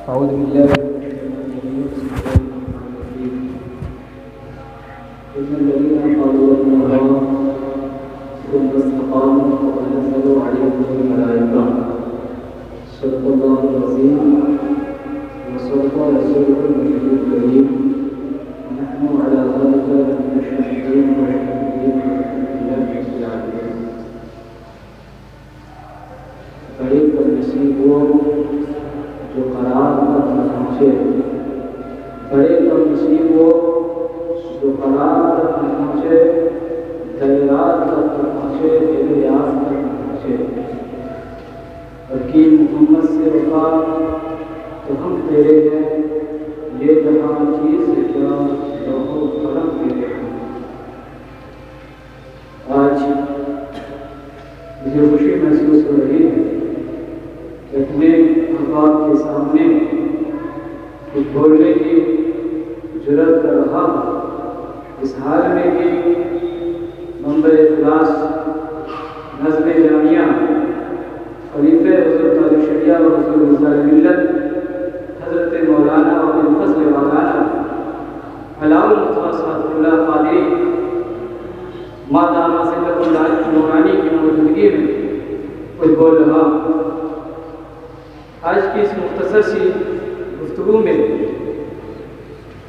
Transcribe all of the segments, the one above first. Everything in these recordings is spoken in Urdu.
أعوذ بالله من الشيطان الرجيم. إن الذين قالوا ربنا الله ثم استقاموا وتنزل عليهم الملائكة صدق الله العظيم وصدق رسوله النبي الكريم. نحن على ذلك من الشاهدين والشاهدين بالله رب العالمين. قریب پر نصیب ہو جو قرار تک نہ پہنچے، بڑے پر نصیب ہو جو قرار تک نہ پہنچے، دریات تک نہ پہنچے، دریات تک نہ پہنچے. حکیم محمد سے وفا تو ہم تیرے ہیں، یہ جہاں چیز سے کیا لوح و قلم تیرے ہیں. آج مجھے خوشی محسوس ہو رہی ہے کہ اپنے احباب کے سامنے کچھ بولنے کی جرأت کر رہا ہوں. اس حال میں کہ منبر اخلاص نظم جامعہ خلیفہ حضرت علی شریعہ و رسول اللہ ملت حضرت مولانا و بالفضل مولانا علاء المصطفیٰ اللہ قادری مادامہ سید اللہ نورانی کی موجودگی میں کچھ بول رہا ہوں. آج کی اس مختصر سی گفتگو میں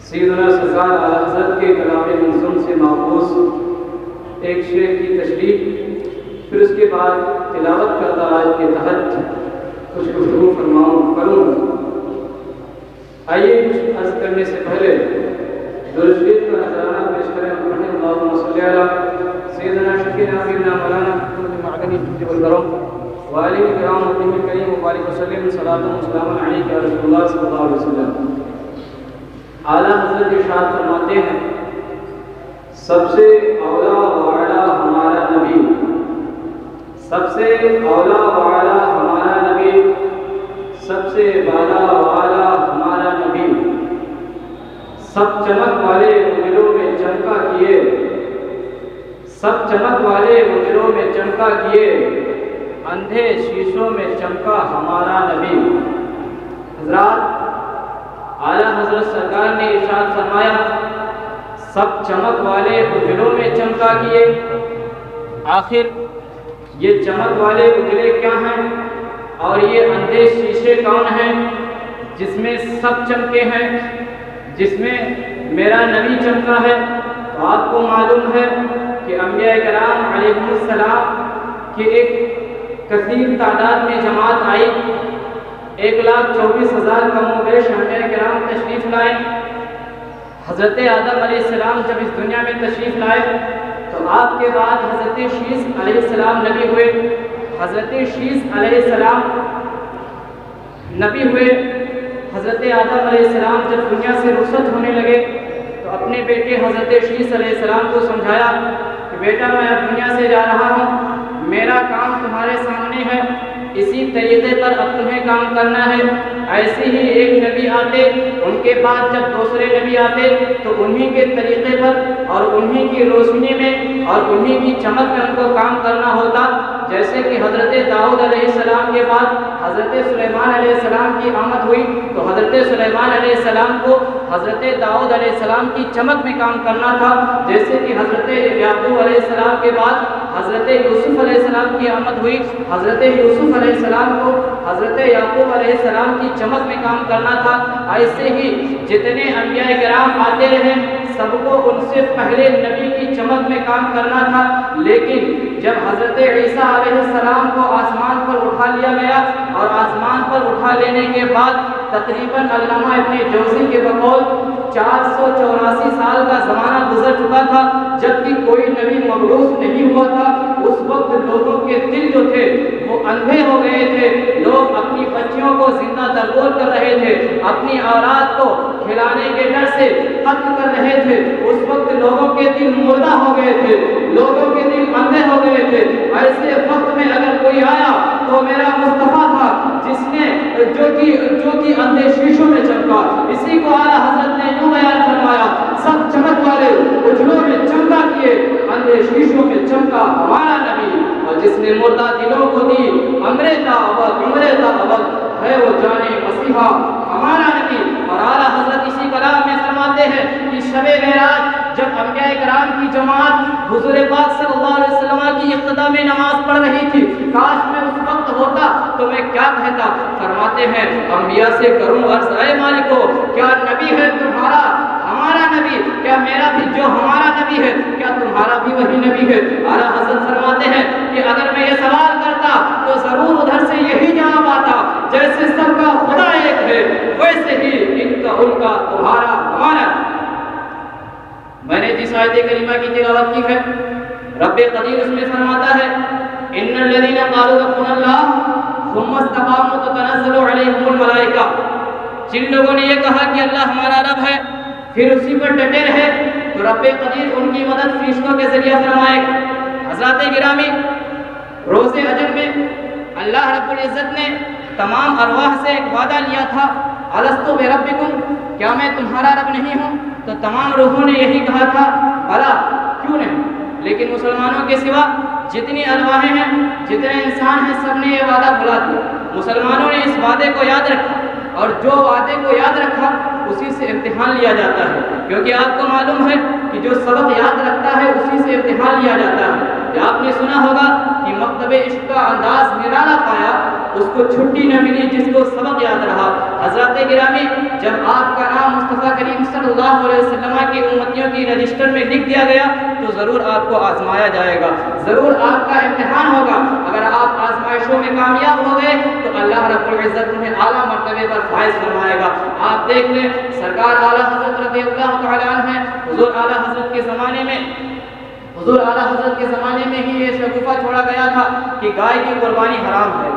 سیدنا سرکار اعلیٰ حضرت کے کلام منظوم سے ماخوذ ایک شعر کی تشریح، پھر اس کے بعد تلاوت کردہ آیت کے تحت کچھ گفتگو کروں گا. آئیے کچھ عرض کرنے سے پہلے درود شریف کا نذرانہ پیش کریں. اللہم صلی علی سیدنا شفیعنا سیدنا مولانا معدنی الجود والکرم وآلہ الکرام وطیب الکریم وبارک وسلم صلاۃ و سلام علیک یا رسول اللہ صلی اللہ علیہ وسلم. اعلیٰ حضرت ارشاد فرماتے ہیں سب سے اولا و اعلیٰ ہمارا نبی، سب سے اولا و اعلیٰ ہمارا نبی، سب سے بالا و اعلیٰ ہمارا نبی. سب چمک والے دلوں میں چمکا کیے، سب چمک والے دلوں میں چمکا کیے، اندھے شیشوں میں چمکا ہمارا نبی. حضرات، اعلیٰ حضرت سرکار نے ارشاد فرمایا سب چمک والے اجلوں میں چمکا کیے. آخر یہ چمک والے اجلے کیا ہیں اور یہ اندھے شیشے کون ہیں جس میں سب چمکے ہیں، جس میں میرا نبی چمکا ہے؟ تو آپ کو معلوم ہے کہ انبیاء کرام علیہم السلام کی ایک کثیر تعداد میں جماعت آئی. 1,24,000 کم و بیش انبیاء کرام تشریف لائے. حضرت آدم علیہ السلام جب اس دنیا میں تشریف لائے تو آپ کے بعد حضرت شیس علیہ السلام نبی ہوئے. حضرت شیس علیہ السلام نبی ہوئے. حضرت آدم علیہ السلام جب دنیا سے رخصت ہونے لگے تو اپنے بیٹے حضرت شیس علیہ السلام کو سمجھایا کہ بیٹا میں اب دنیا سے جا رہا ہوں، میرا کام تمہارے سامنے ہے، اسی طریقے پر اب تمہیں کام کرنا ہے. ایسے ہی ایک نبی آتے، ان کے بعد جب دوسرے نبی آتے تو انہی کے طریقے پر اور انہی کی روشنی میں اور انہی کی چمک میں ان کو کام کرنا ہوتا. جیسے کہ حضرت داؤد علیہ السلام کے بعد حضرت سلیمان علیہ السلام کی آمد ہوئی تو حضرت سلیمان علیہ السلام کو حضرت داؤد علیہ السلام کی چمک میں کام کرنا تھا. جیسے کہ حضرت یعقوب علیہ السلام کے بعد حضرت یوسف علیہ السلام کی آمد ہوئی، حضرت یوسف علیہ السلام کو حضرت یعقوب علیہ السلام کی چمک میں کام کرنا تھا. ایسے ہی جتنے انبیاء کرام آتے رہے سب کو ان سے پہلے نبی کی چمک میں کام کرنا تھا. لیکن جب حضرت عیسیٰ علیہ السلام کو آسمان پر اٹھا لیا گیا اور آسمان پر اٹھا لینے کے بعد تقریباً علامہ ابن جوزی کے بقول 484 سال کا زمانہ گزر چکا تھا جبکہ کوئی نبی مبعوث نہیں ہوا تھا. اس وقت لوگوں کے دل جو تھے وہ اندھے ہو گئے تھے. لوگ اپنی بچیوں کو زندہ درگور کر رہے تھے، اپنی اولاد کو کھلانے کے ڈر سے قتل کر رہے تھے. اس وقت لوگوں کے دل مردہ ہو گئے تھے، لوگوں کے دل اندھے ہو گئے تھے. ایسے وقت میں اگر کوئی آیا تو میرا مصطفیٰ تھا جس نے جو کہ اندھے شیشوں میں چمکا. اسی کو اعلیٰ حضرت نے یوں بیان فرمایا سب چمک والے اجلوں میں چمکا کیے، اندھے شیشوں میں چمکا ہمارا نبی. اور جس نے مردہ دلوں کو دی امرتا اول ہے وہ جانے مسیحا ہمارا شب معراج جب انبیاء کرام کی جماعت حضور پاک صلی اللہ علیہ وسلم کی اقتدا میں نماز پڑھ رہی تھی، کاش میں اس وقت ہوتا تو میں کیا کہتا؟ فرماتے ہیں انبیاء سے کروں عرض، اے مالکو کیا نبی ہے تمہارا ہمارا نبی؟ کیا میرا بھی جو ہمارا نبی ہے کیا تمہارا بھی وہی نبی ہے؟ اعلیٰ حضرت فرماتے ہیں کہ اگر میں یہ سوال کرتا تو ضرور ادھر سے یہی جواب آتا، جیسے سب کا خدا ایک ہے ویسے ہی ان کا ان کا تمہارا ہمارا۔ میں نے جس آیت کریمہ کی تلاوت کی ہے، رب قدیر اس میں فرماتا ہے ان الذين قالوا ربنا الله ثم استقاموا تتنزل عليهم الملائکہ، جن لوگوں نے یہ کہا کہ اللہ ہمارا رب ہے پھر اسی پر ڈٹے رہے تو رب قدیر ان کی مدد فرشتوں کے ذریعہ فرمائے گا۔ حضرات گرامی، روز اجل میں اللہ رب العزت نے تمام ارواح سے ایک وعدہ لیا تھا، الستو بربکم، کیا میں تمہارا رب نہیں ہوں؟ تو تمام روحوں نے یہی کہا تھا بھلا کیوں نہیں، لیکن مسلمانوں کے سوا جتنی ارواحیں ہیں جتنے انسان ہیں سب نے یہ وعدہ بھلا دیا۔ مسلمانوں نے اس وعدے کو یاد رکھا اور جو وعدے کو یاد رکھا اسی سے امتحان لیا جاتا ہے، کیونکہ آپ کو معلوم ہے کہ جو سبق یاد رکھتا ہے اسی سے امتحان لیا جاتا ہے۔ آپ نے سنا ہوگا کہ مکتب عشق کا انداز نرالا پایا اس کو چھٹی نہ ملی جس کو سبق یاد رہا۔ حضرات گرامی، جب آپ کا نام مصطفیٰ کریم صلی اللہ علیہ وسلم کی امتیوں کی رجسٹر میں لکھ دیا گیا تو ضرور آپ کو آزمایا جائے گا، ضرور آپ کا امتحان ہوگا۔ اگر آپ آزمائشوں میں کامیاب ہو گئے تو اللہ رب العزت انہیں اعلیٰ مرتبے پر فائز فرمائے گا۔ آپ دیکھ لیں سرکار اعلیٰ حضرت رضی اللہ تعالیٰ عنہ ہیں، حضور اعلیٰ حضرت کے زمانے میں ہی یہ شگوفہ چھوڑا گیا تھا کہ گائے کی قربانی حرام ہے۔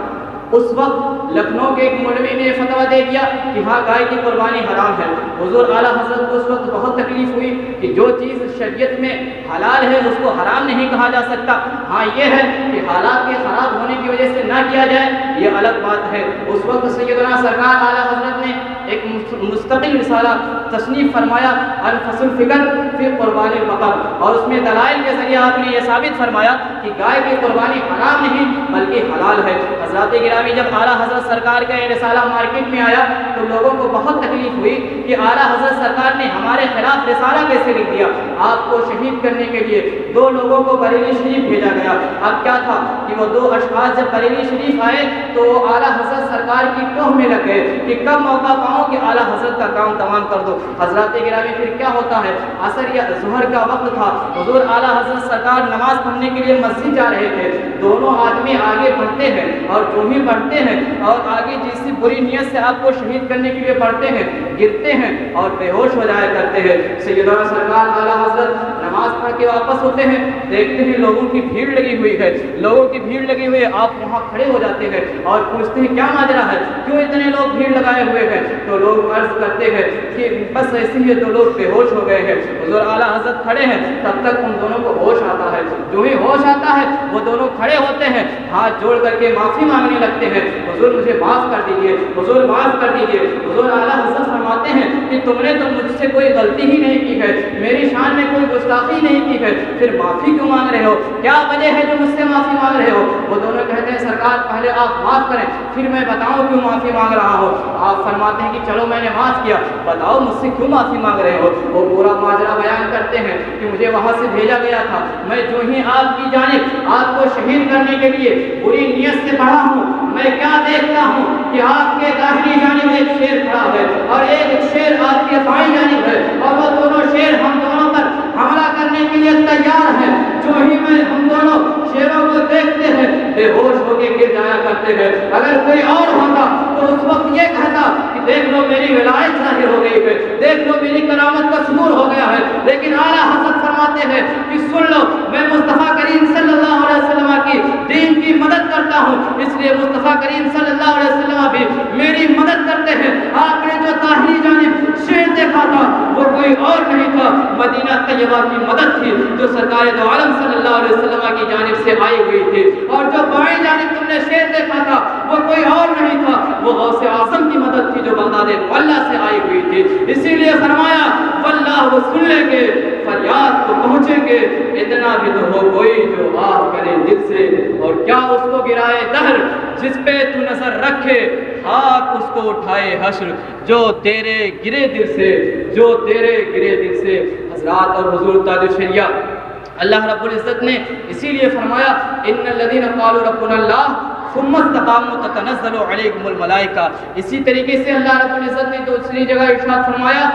اس وقت لکھنؤ کے ایک مولوی نے فتویٰ دے دیا کہ ہاں گائے کی قربانی حرام ہے۔ حضور اعلیٰ حضرت کو اس وقت بہت تکلیف ہوئی کہ جو چیز شریعت میں حلال ہے اس کو حرام نہیں کہا جا سکتا، ہاں یہ ہے کہ حالات کے خراب ہونے کی وجہ سے نہ کیا جائے یہ الگ بات ہے۔ اس وقت سیدنا سرکار اعلیٰ حضرت نے ایک مستقل رسالہ تصنیف فرمایا الفصل الفکر فی قربان البقر، اور اس میں دلائل کے ذریعے آپ نے یہ ثابت فرمایا کہ گائے کی قربانی حرام نہیں بلکہ حلال ہے۔ حضرات گرامی، جب اعلیٰ حضرت سرکار کا یہ رسالہ مارکیٹ میں آیا تو لوگوں کو بہت تکلیف ہوئی کہ اعلیٰ حضرت سرکار نے ہمارے خلاف رسالہ کیسے لکھ دیا۔ آپ کو شہید کرنے کے لیے 2 لوگوں کو بریلی شریف بھیجا گیا۔ اب کیا تھا کہ وہ 2 اشخاص جب بریلی شریف آئے تو وہ اعلیٰ حضرت سرکار کی ٹوہ میں لگ گئے کہ کب موقع پاؤں کہ اعلیٰ حضرت کا کام تمام کر دو۔ حضرات گرامی، پھر کیا ہوتا ہے، عصر یا ظہر کا وقت تھا، حضور اعلیٰ حضرت سرکار نماز پڑھنے کے لیے مسجد جا رہے تھے، دونوں آدمی آگے بڑھتے ہیں اور جو ہی بڑھتے ہیں اور آگے جس بری نیت سے آپ کو شہید کرنے کے لیے بڑھتے ہیں گرتے ہیں اور بے ہوش ہو جایا کرتے ہیں۔ سیدنا سرکار اعلیٰ حضرت نماز پڑھ کے واپس ہوتے ہیں، دیکھتے ہیں لوگوں کی بھیڑ لگی ہوئی ہے، آپ وہاں کھڑے ہو جاتے ہیں اور پوچھتے ہیں کیا ماجرا ہے، کیوں اتنے لوگ بھیڑ لگائے ہوئے ہیں؟ تو لوگ عرض کرتے ہیں کہ بس ایسے ہی 2 لوگ بے ہوش ہو گئے ہیں۔ حضور اعلیٰ حضرت کھڑے ہیں، تب تک ان دونوں کو ہوش آتا ہے، جو ہی ہوش آتا ہے وہ دونوں کھڑے ہوتے ہیں، ہاتھ جوڑ کر کے معافی مانگنے لگتے ہیں، حضور مجھے معاف کر دیجیے، حضور معاف کر دیجیے۔ حضور اعلیٰ حضرت فرماتے ہیں کہ تم نے تو مجھ سے کوئی غلطی ہی نہیں کی ہے، میری شان میں کوئی گستاخی نہیں کی ہے، پھر معافی کیوں مانگ رہے ہو؟ کیا وجہ ہے جو مجھ سے معافی مانگ رہے ہو؟ وہ دونوں کہتے ہیں سرکار پہلے آپ معاف کریں پھر میں بتاؤں کیوں معافی مانگ رہا ہوں۔ آپ فرماتے ہیں کہ چلو میں نے معاف کیا، بتاؤ مجھ سے کیوں معافی مانگ رہے ہو؟ وہ پورا ماجرا بیان کرتے ہیں کہ مجھے وہاں سے بھیجا گیا تھا، میں جو ہی آپ کی جانب آپ کو شہید کرنے کے لیے بری نیت سے بڑھا ہوں، میں کیا دیکھتا ہوں کہ آپ کے داہنی جانب ایک شیر کھڑا ہے اور ایک شیر آپ کے بائیں جانب ہے، اور وہ دونوں شیر ہم دونوں پر حملہ کرنے کے لیے تیار ہیں۔ جو ہی میں ہم دونوں شیروں کو دیکھتے ہیں بے ہوش ہو کے گر جایا کرتے ہیں۔ اگر کوئی اور ہوتا تو اس وقت یہ کہتا کہ دیکھ لو میری ولایت ظاہر ہو گئی ہے، دیکھ لو میری کرامت کا ظہور ہو گیا ہے، لیکن اعلیٰ حضرت فرماتے ہیں کہ سن لو میں مصطفیٰ کریم صلی اللہ علیہ وسلم کی دین کی مدد کرتا ہوں، اس لیے مصطفیٰ کریم صلی اللہ علیہ وسلم بھی میری مدد کرتے ہیں۔ آپ نے جو طاہری جانب شیر دیکھا تھا وہ کوئی اور نہیں تھا، مدینہ طیبہ کی مدد تھی جو سرکار دو عالم صلی اللہ علیہ وسلم کی جانب سے آئی ہوئی تھی، اور جو بائیں جانب تم نے شیر دیکھا تھا وہ کوئی اور نہیں تھا، وہ غوث اعظم کی مدد تھی جو بغداد معلیٰ سے آئی ہوئی تھی۔ اسی لیے فرمایا واللہ تو سن لیں گے، فریاد تو پہنچیں گے، اتنا بھی تو ہو کوئی جو آہ کرے دل سے، اور کیا اس کو گرائے دہر جس پہ تو نظر رکھے، خاک اس کو اٹھائے حشر جو تیرے گرے دل سے، جو تیرے گرے دل سے۔ حضرات اور حضور تاج الشریعہ، اللہ رب العزت نے اسی لیے فرمایا ان الذین قالوا ربنا اللہ ثم استقاموا تتنزل علیہم الملائکہ۔ اسی طریقے سے اللہ رب العزت نے دوسری جگہ ارشاد فرمایا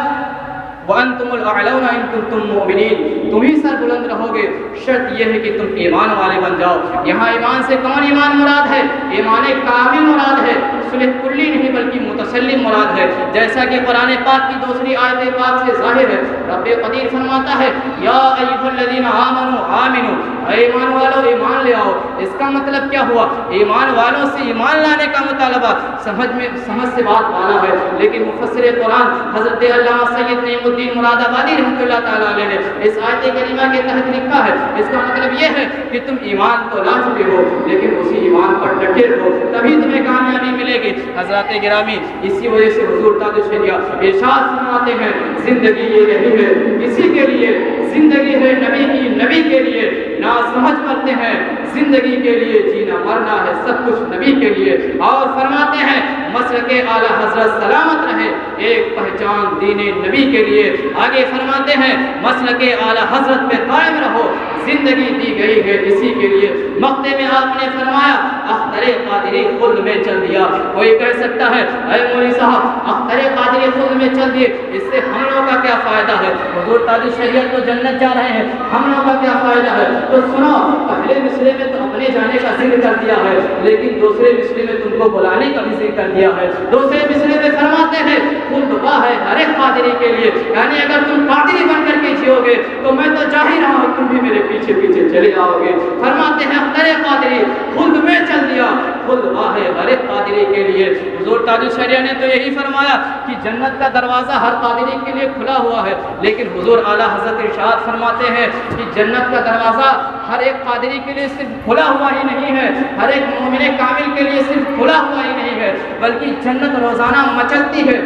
وَأَنْتُمُ الْأَعْلَوْنَ إِن كُنتُم مُؤْمِنِينَ، تم ہی سر بلند رہو گے، شرط یہ ہے کہ تم ایمان والے بن جاؤ۔ یہاں ایمان سے کون ایمان مراد ہے؟ ایمان کامل مراد ہے، صلح کلی نہیں بلکہ متسلم مراد ہے، جیسا کہ قرآن پاک کی دوسری آیت پاک سے ظاہر ہے۔ رب قدیر فرماتا ہے یا ایھا الذین آمنوا آمنوا، اے ایمان والو ایمان لے آؤ۔ اس کا مطلب کیا ہوا؟ ایمان والوں سے ایمان لانے کا مطالبہ سمجھ سے بات مانا ہے، لیکن مفسر قرآن حضرت علامہ سید نعیم الدین مراد آبادی رحمۃ اللہ تعالیٰ علیہ نے اس آیت کریمہ کے تحت لکھا ہے، اس کا مطلب یہ ہے کہ تم ایمان تو لا چکے ہو لیکن اسی ایمان پر ڈٹے رہو، تبھی تمہیں کامیابی ملے گی۔ حضرات گرامی، اسی وجہ سے حضور تاج الشریعہ ارشاد فرماتے ہیں زندگی یہ نہیں ہے کسی کے لیے، زندگی ہے نبی کی، نبی کے لیے نا سمجھ کرتے ہیں، زندگی کے لیے جینا مرنا ہے سب کچھ نبی کے لیے۔ اور فرماتے ہیں مسلک اعلی حضرت سلامت رہے، ایک پہچان دین نبی کے لیے۔ آگے فرماتے ہیں مسلک اعلی حضرت پہ قائم رہو، زندگی دی گئی ہے اسی کے لیے۔ مقطع میں آپ نے فرمایا اختر قادری خلد میں چل دیا۔ کوئی کہہ سکتا ہے اے مولوی صاحب اختر قادری خلد میں چل دیے، اس سے ہم لوگوں کا کیا فائدہ ہے؟ حضور تاج الشریعہ تو جنت جا رہے ہیں، ہم لوگوں کا کیا فائدہ ہے؟ تو سنو، پہلے مصرے میں تو اپنے جانے کا ذکر کر دیا ہے، لیکن دوسرے مصرے میں تم کو بلانے کا بھی ذکر کر دیا ہے۔ دوسرے مصرے میں فرماتے ہیں خلد واہ ہے ہر ایک قادری کے لیے، یعنی اگر تم قادری بن کر کے جیو گے تو میں تو جا ہی رہا ہوں، تم بھی میرے پیچھے پیچھے چلے آؤ گے۔ فرماتے ہیں اختر قادری خلد میں چل دیا، خلد واہ ہے ہر ایک قادری کے لیے۔ حضور تاج الشریعہ نے تو یہی فرمایا کہ جنت کا دروازہ ہر قادری کے لیے کھلا ہوا ہے، لیکن حضور اعلیٰ حضرت ارشاد فرماتے ہیں کہ جنت کا دروازہ ہر ایک قادری کے لیے صرف کھلا ہوا ہی نہیں ہے، ہر ایک مومن کامل کے لیے صرف کھلا ہوا ہی نہیں ہے، بلکہ جنت روزانہ مچلتی ہے،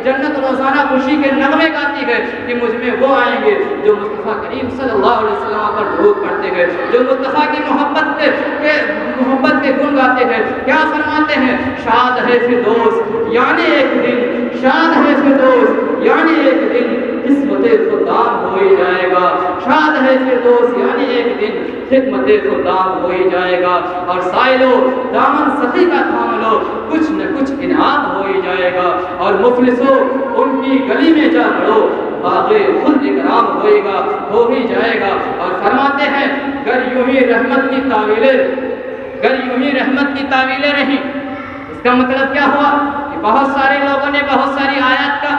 جنت روزانہ خوشی کے نغمے گاتی ہے کہ مجھ میں وہ آئیں گے جو مصطفیٰ کریم صلی اللہ علیہ وسلم پر درود پڑھتے ہیں، جو مصطفیٰ کی محبت کے گن گاتے ہیں۔ کیا فرماتے ہیں؟ شاد ہے فردوس یعنی ایک دن، شاد ہے فردوس یعنی ایک دن قسمت خدام ہو ہی جائے گا، شاد ہے فردوس یعنی ایک دن خدمت خدام ہو ہی جائے گا۔ اور سائلو دامن سخی کا تھام لو، کچھ نہ کچھ انعام ہو ہی جائے گا۔ اور مفلسو ان کی گلی میں جا پڑو، باغ خلد اکرام ہوئے گا، ہو ہی جائے گا۔ اور فرماتے ہیں گر یوں ہی رحمت کی تعویلیں رہی، اس کا مطلب کیا ہوا کہ بہت سارے لوگوں نے بہت ساری آیات کا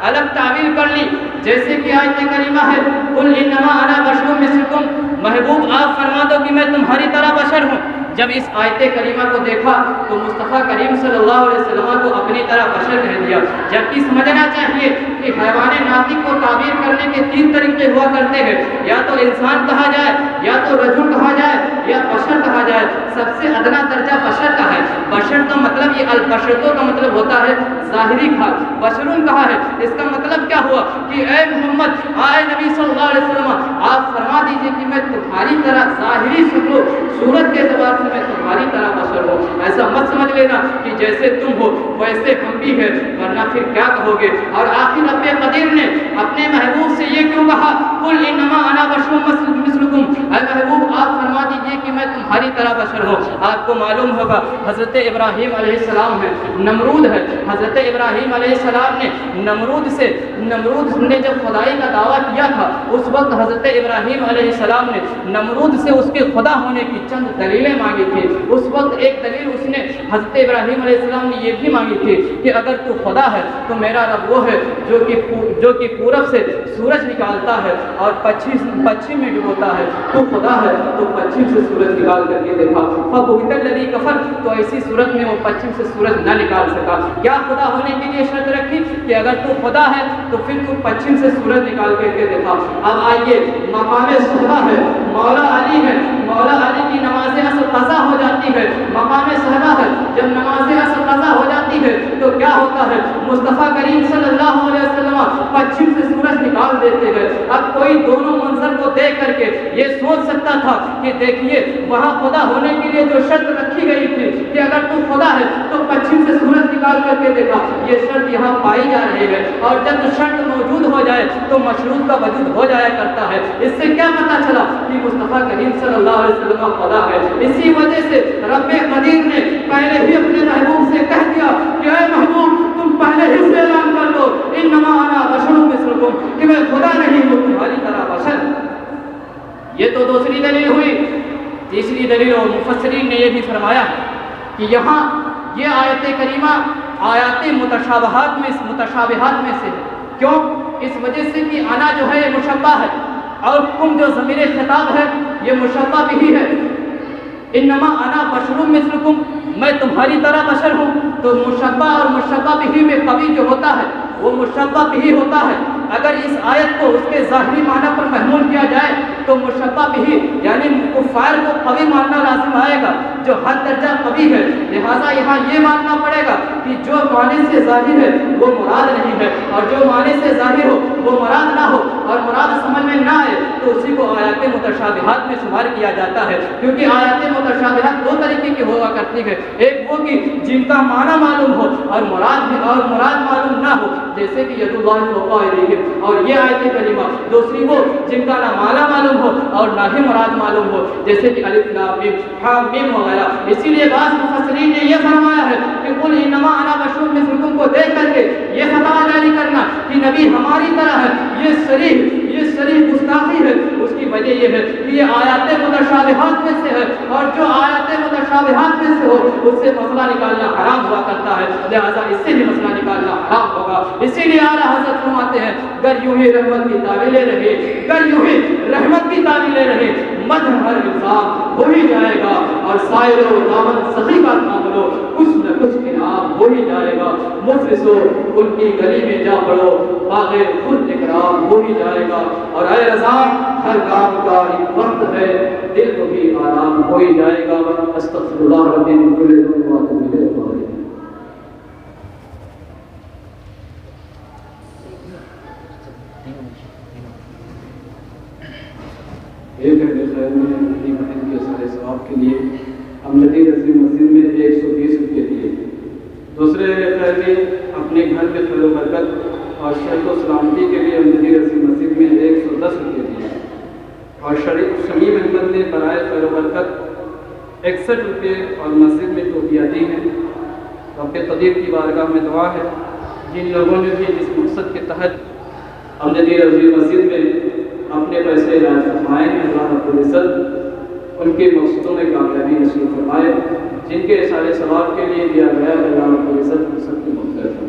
الگ تعویل کر لی، جیسے کہ آیت کریمہ ہے قل انما انا بشر مثلکم، محبوب آپ فرما دو کہ میں تمہاری طرح بشر ہوں۔ جب اس آیت کریمہ کو دیکھا تو مصطفیٰ کریم صلی اللہ علیہ وسلم کو اپنی طرح بشر کہہ دیا، جبکہ سمجھنا چاہیے کہ حیوان ناطق کو تعبیر کرنے کے 3 طریقے ہوا کرتے ہیں، یا تو انسان کہا جائے، یا تو رجل کہا جائے، یا بشر کہا جائے۔ سب سے ادنا درجہ بشر کا ہے۔ بشر کا مطلب یہ البشرتوں کا مطلب ہوتا ہے ظاہری کھال، بشرون کہا ہے، اس کا مطلب کیا ہوا کہ اے محمد، اے نبی صلی اللہ علیہ وسلم، آپ فرما دیجئے کہ میں تمہاری طرح ظاہری شکل و صورت کے اعتبار سے میں تمہاری طرح بشر ہوں۔ ایسا مت سمجھ لینا کہ جیسے تم ہو ویسے ہم بھی ہیں، ورنہ پھر کیا کہو گے؟ اور آخر رب قدیر نے اپنے محبوب سے یہ کیوں کہا قل انما انا بشر مثلکم، اے محبوب آپ فرما دیجئے کہ میں تمہاری طرح بشر ہوں۔ آپ کو معلوم ہوگا حضرت ابراہیم علیہ السلام ہے، نمرود ہے، حضرت ابراہیم علیہ السلام نے نمرود نے جب خدائی کا دعویٰ کیا تھا، اس وقت حضرت ابراہیم علیہ السلام نے نمرود سے اس کے خدا ہونے کی چند دلیلیں مانگی تھی۔ اس وقت ایک دلیل اس نے حضرت ابراہیم علیہ السلام نے یہ بھی مانگی تھی کہ اگر تو خدا ہے تو میرا رب وہ ہے جو کہ پورب سے سورج نکالتا ہے اور پچھم میں ڈبوتا ہے، تو خدا ہے تو پچھم سے سورج نکال کر کے دیکھا، فبہت الذی کفر، تو ایسی صورت میں وہ پچھم سے سورج نہ نکال سکا۔ کیا خدا ہونے کے لیے شرط رکھی کہ اگر تو خدا ہے تو پھر تو پچھم سے سورج نکال کر کے دیکھا۔ اب آئیے مقام صحبہ ہے، مولا علی ہے، مولا علی کی نماز عصر قضا ہو جاتی ہے، مقام صحبہ ہے، جب نماز عصر قضا ہو جاتی آتی ہے تو کیا ہوتا ہے، مصطفیٰ کریم صلی اللہ علیہ وسلم پچھم سے سورج نکال دیتے ہیں۔ اب کوئی دونوں منظر کو دیکھ کر کے یہ سوچ سکتا تھا کہ دیکھیے وہاں خدا ہونے کے لیے جو شرط رکھی گئی تھی کہ اگر تو خدا ہے تو پچھم سے سورج نکال کر کے دیکھا، یہ شرط یہاں پائی جا رہی ہے، اور جب شرط موجود ہو جائے تو مشروط کا وجود ہو جایا کرتا ہے۔ اس سے کیا پتا چلا کہ مصطفیٰ کریم صلی اللہ علیہ وسلم خدا ہے۔ اسی وجہ سے رب قدیر نے پہلے ہی اپنے محبوب سے کہہ دیا کہ اے محبوب تم پہلے ہی سے اعلان کر دو انما انا بشر مثلکم، کہ میں خدا نہیں ہوں تمہاری طرح بشر۔ یہ تو دوسری دلیل ہوئی۔ تیسری دلیل اور مفسرین نے یہ بھی فرمایا کہ یہاں یہ آیت کریمہ آیات متشابہات میں سے ہے۔ کیوں؟ اس وجہ سے کہ انا جو ہے یہ مشبہ ہے، اور کم جو ضمیر خطاب ہے یہ مشبہ بھی ہے۔ انما انا بشر مثلکم، میں تمہاری طرح بشر ہوں، تو مشبہ اور مشبہ بھی میں قوی جو ہوتا ہے وہ مشبہ بھی ہوتا ہے۔ اگر اس آیت کو اس کے ظاہری معنی پر محمول کیا جائے تو مشبہ بھی یعنی کفار کو قوی ماننا لازم آئے گا جو حد درجہ قوی ہے، لہٰذا یہاں یہ ماننا پڑے گا کہ جو معنی سے ظاہر ہے وہ مراد نہیں ہے، اور جو معنی سے ظاہر ہو وہ مراد نہ ہو اور مراد سمجھ میں نہ آئے تو اسی کو آیات متشابہات میں شمار کیا جاتا ہے۔ کیونکہ آیات متشابہات دو طریقے کی ہوا کرتی ہے، ایک وہ کہ جن کا معنی معلوم ہو اور مراد معلوم نہ ہو، جیسے کہ ید اللہ فوق ایدیہم، اور یہ آیت کریمہ دوسری وہ جن کا نہ معنی معلوم ہو اور نہ ہی مراد معلوم ہو، جیسے کہ الف لام میم حامیم وغیرہ۔ اسی لیے بعض مفسرین نے یہ فرمایا ہے کہ قل انما انا بشر مثلکم کو دیکھ کر کے یہ خطا جاری کرنا کہ نبی ہماری طرح ہے، یہ صریح گستاخی ہے۔ اس کی وجہ یہ ہے کہ یہ آیات متشابہات میں سے ہے، اور جو آیات متشابہات میں سے ہو اس سے مسئلہ نکالنا حرام ہوا کرتا ہے، لہذا اس سے بھی مسئلہ نکالنا حرام ہوگا۔ اسی لیے اعلیٰ حضرت فرماتے ہیں گر یوں ہی رحمت کی تعویلیں رہے، گر یوں ہی رحمت کی تعویلیں رہے، مدح ہر انسان ہو ہی جائے گا، اور سائر و دامن سخی کا تھام لو، کچھ نہ کچھ انعام ہو ہی جائے گا۔ مفلسو ان کی گلی میں جا پڑو، باغ خود اکرام ہو ہی جائے گا، اور اے رضا ہر کام کا ایک وقت ہے، دل کو بھی آرام ہو ہی جائے گا۔ استغفر اللہ ربی من کل ذنب واتوب الیہ۔ ایک ہے خیر میں اپنی بہن کے سارے ثواب کے لیے ہم ندی رضوی مسجد میں 120 روپے دیے، دوسرے خیر میں اپنے گھر میں خیر و برکت اور صحت و سلامتی کے لیے ہم ندی رضوی مسجد میں 110 روپے دیے، اور شمیم احمد نے برائے خیر و برکت 61 روپے اور مسجد میں ٹوپیاں دی ہیں۔ رب قدیر کی بارگاہ میں دعا ہے جن لوگوں نے بھی اس مقصد کے تحت ہم ندی رضوی مسجد میں اپنے پیسے رائے فرمائے ہیں، اللہ رب العزت ان کے مقصدوں میں کامیابی نصیب فرمائے، جن کے اشارے ثواب کے لیے دیا گیا ہے اللہ رب العزت سب کی مغفرت